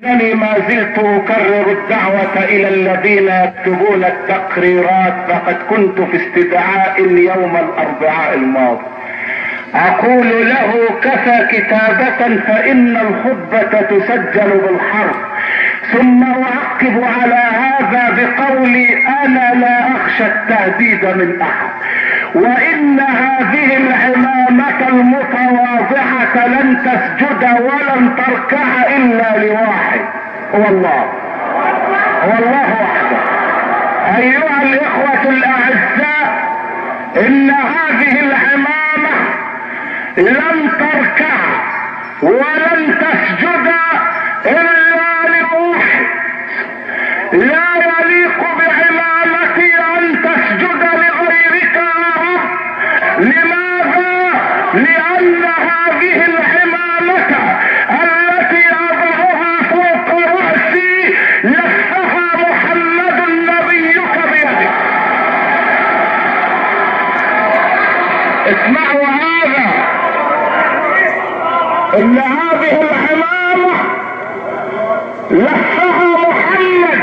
انني ما زلت اكرر الدعوة الى الذين يكتبون التقريرات، فقد كنت في استدعاء يوم الاربعاء الماضي اقول له كفى كتابة فان الخطبة تسجل بالحرف، ثم اعقب على هذا بقولي انا لا اخشى التهديد من احد، وان هذه العمامة المتواضعة لن تسجد ولن تركع الا لواحد، هو الله وحده. ايها الاخوة الاعزاء، ان هذه العمامة لن تركع ولن تسجد الا لواحد. لا يليق بعمامتي ان تسجد لغيرك يا رب. لماذا؟ لان هذه العمامة التي اضعها فوق رأسي لفها محمد نبيك بيده. اسمعوا هذا، ان هذه العمامة لفها محمد.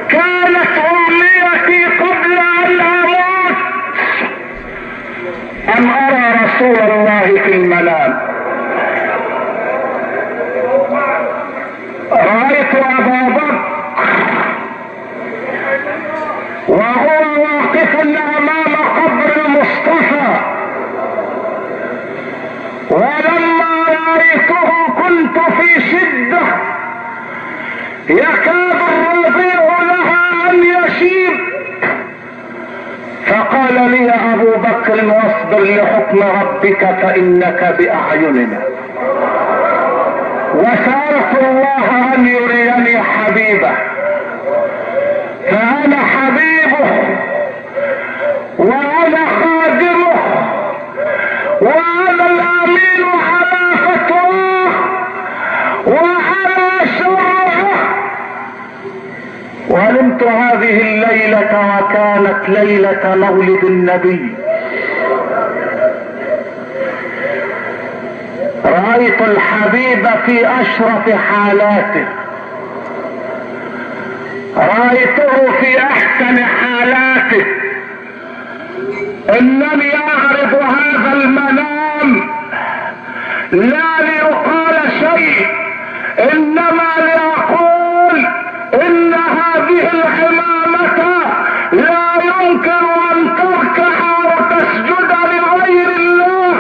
كانت امنيتي قبل ان اموت ان ارى رسول الله في المنام. رايت ابا بكر وهو واقف امام قبر المصطفى، ولما رايته كنت في شدة يكاد الرضيع لها ان يشيب، فقال لي ابو بكر واصبر لحكم ربك فانك باعيننا. وسألت الله ان يريني حبيبه، فانا حبيبه وانا خادمه وانا الامين على فتواه وعلى شرعه. وعلمت هذه الليلة وكانت ليلة مولد النبي. رأيت الحبيب في اشرف حالاته، رأيته في احسن حالاته. انني اعرض هذا المنام لا ليقال شيء، انما لأقول ان هذه العمامة لا يمكن ان تركع وتسجد لغير الله.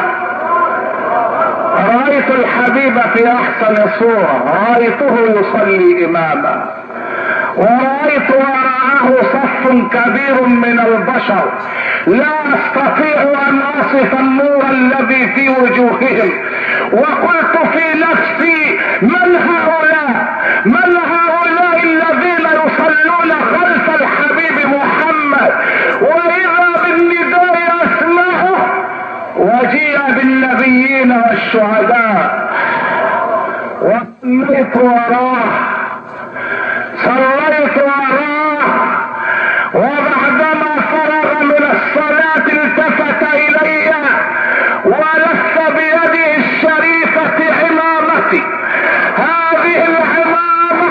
رأيت الحبيب في احسن صورة، رأيته يصلي اماما، ورأيت وراءه صف كبير من البشر لا استطيع ان اصف النور الذي في وجوههم. وقلت في نفسي من هؤلاء الذين يصلون خلف الحبيب محمد؟ واذا بالنداء اسمعه، وجيء بالنبيين والشهداء وصليت وراه، وبعدما فرغ من الصلاة التفت الي ولف بيده الشريفة عمامتي. هذه العمامة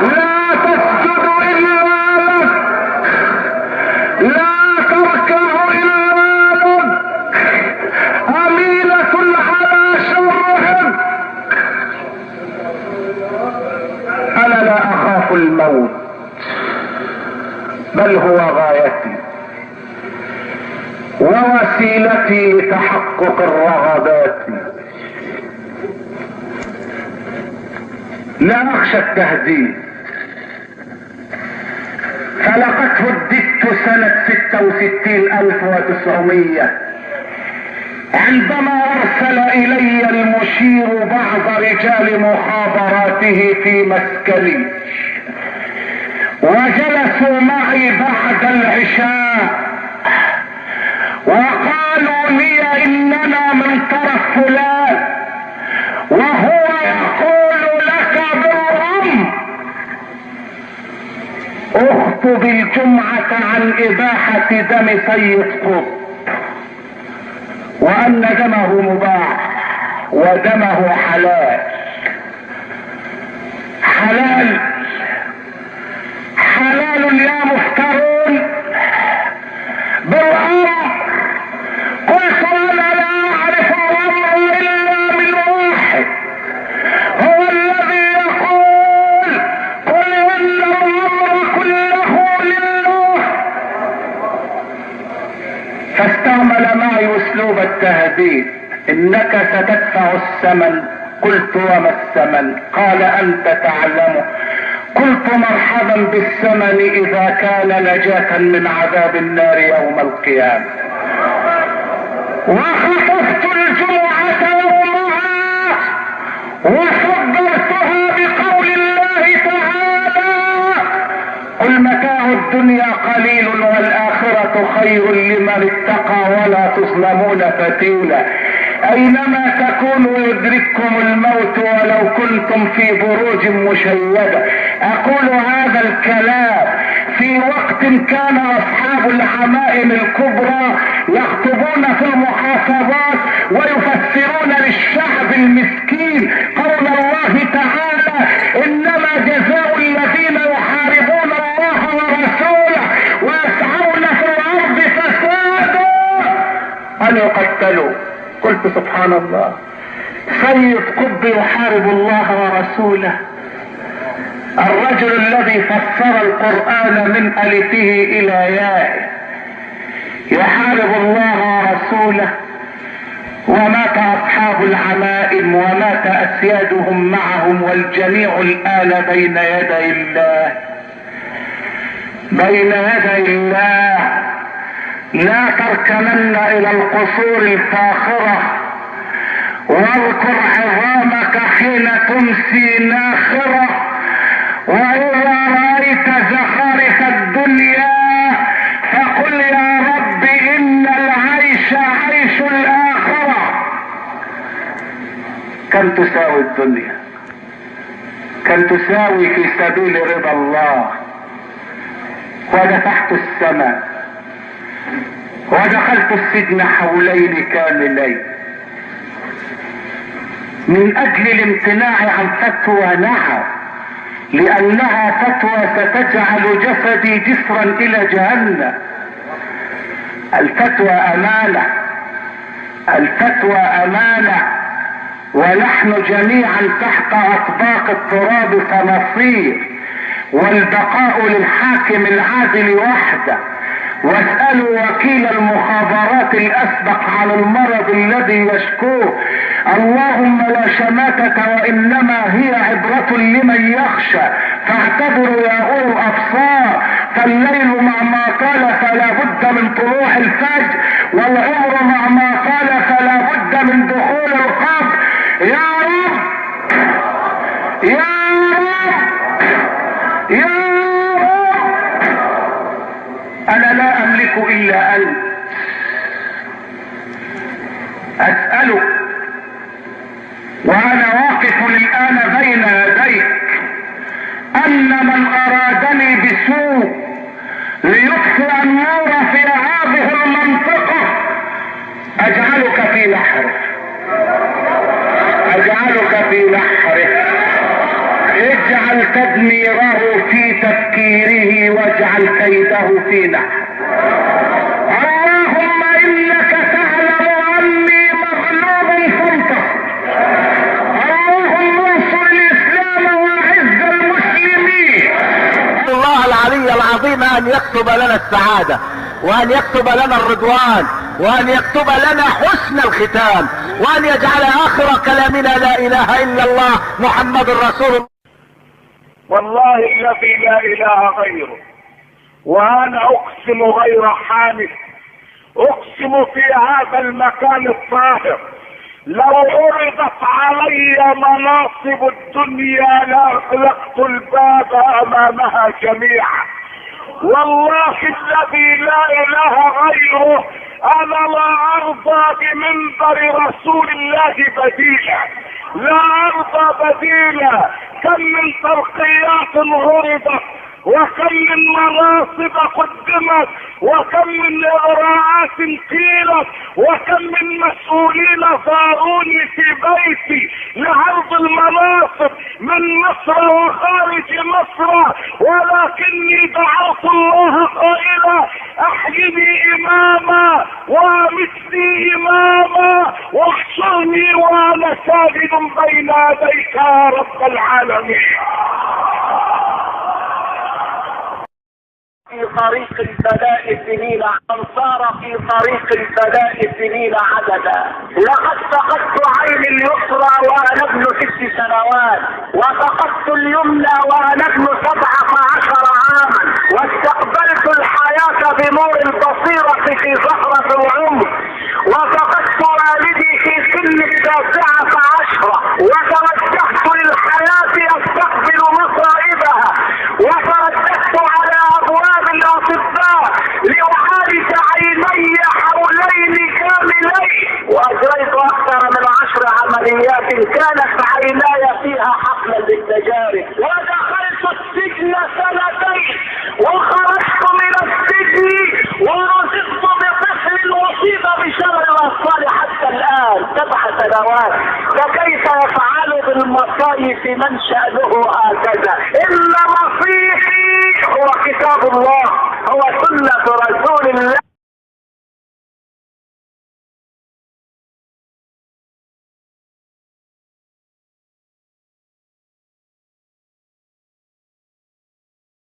لا تسجد الا لك، لا تركع الا لك، امينة على شرعك. انا لا اخاف الموت بل هو غايتي ووسيلتي لتحقق الرغبات. لا اخشى التهديد، فلقد هددت سنة 66,900 عندما ارسل الي المشير بعض رجال مخابراته في مسكني، وجلسوا معي بعد العشاء وقالوا لي اننا من طرف فلان، وهو يقول لك بالرم اخطب الجمعة عن اباحة دم سيد قطب، وان دمه مباح ودمه حلال، حلال حلال يا مفترون بالامر. قلت انا لا اعرف الامر الا من واحد، هو الذي يقول قل ان الامر كله لله. فاستعمل معي اسلوب التهديد، انك ستدفع الثمن. قلت وما الثمن؟ قال انت تعلمه. قلت مرحبا بالثمن اذا كان نجاة من عذاب النار يوم القيامة. وخطفت الجمعة يومها وصدرتها بقول الله تعالى قل متاع الدنيا قليل والآخرة خير لمن اتقى ولا تظلمون فتيلا. اينما تكونوا يدرككم الموت ولو كنتم في بروج مشيدة. اقول هذا الكلام في وقت كان اصحاب العمائم الكبرى يخطبون في المحافظات ويفسرون للشعب المسكين قول الله تعالى انما جزاء الذين يحاربون الله ورسوله ويسعون في الارض فسادا ان يقتلوا. قلت سبحان الله، سيد قطب يحارب الله ورسوله، الرجل الذي فسر القرآن من ألفه إلى يائه يحارب الله ورسوله، ومات أصحاب العمائم ومات أسيادهم معهم والجميع الآن بين يدي الله، بين يدي الله. لا تركنن الى القصور الفاخرة واذكر عظامك حين تمسي ناخرة، واذا رأيت زخارف الدنيا فقل يا رب ان العيش عيش الاخرة. كم تساوي الدنيا؟ كم تساوي في سبيل رضا الله؟ ودفعت الثمن ودخلت السجن حولين كاملين من اجل الامتناع عن فتوى نعم، لانها فتوى ستجعل جسدي جسرا الى جهنم. الفتوى امانة، الفتوى امانة، ونحن جميعا تحت اطباق التراب سنصير، والبقاء للحاكم العادل وحده. واسألوا وكيل المخابرات الاسبق عن المرض الذي يشكوه. اللهم لا شماتة وانما هي عبرة لمن يخشى، فاعتبروا يا اولو الابصار، فالليل مع ما طال فلا بد من طلوع الفجر، والعمر مع ما طال فلا بد من دخول القبر. يا رب يا رب يا رب، انا لا املك الا انت. اسألك وانا واقف الان بين يديك ان من ارادني بسوء ليطفئ النور في هذه المنطقة اجعلك في نحره، اجعلك في نحره. اجعل تدميره في تفكيره واجعل كيده في نحره. اللهم انك تعلم اني مغلوب فانتصر. اللهم انصر الاسلام واعز المسلمين. الله العلي العظيم ان يكتب لنا السعادة، وان يكتب لنا الرضوان، وان يكتب لنا حسن الختام، وان يجعل اخر كلامنا لا اله الا الله محمد رسول الله. والله الذي لا اله غيره، وانا اقسم غير حامل، اقسم في هذا المكان الطاهر لو عرضت علي مناصب الدنيا لاغلقت الباب امامها جميعا. والله الذي لا اله غيره انا لا ارضى بمنبر رسول الله بديلا، لا ارضى بديلا. كم من ترقيات غرضت وكم من مناصب قدمت، وكم من اغراءات قيلت، وكم من مسؤولين زاروني في بيتي لعرض المناصب من مصر وخارج مصر، ولكني دعوت الله قائلا احيني اماما وامتني اماما واحشرني وانا ساجد بين يديك يا رب العالمين. في طريق البلاء سنين من صار في طريق البلاء سنين عددا. لقد فقدت عيني اليسرى وانا ابن 6 سنوات، وفقدت اليمنى وانا ابن 17 عاما، واستقبلت الحياة بنور البصيرة في زهرة العمر، وفقدت والدي في سن 19 وتوجهت للحياة استقبل مصائبها، وترددت على ابواب الاطباء لاعالج عيني حولين كاملين، واجريت اكثر من 10 عمليات كانت عيناي فيها حقلا للتجارب، ودخلت السجن 2 وخرجت من السجن ورزقت بطفل اصيب بشلل الاطفال حتى الان 7 سنوات، فكيف يفعل بالمصايب من شأنه هكذا؟ ان مصيري هو كتاب الله، هو سنة رسول الله.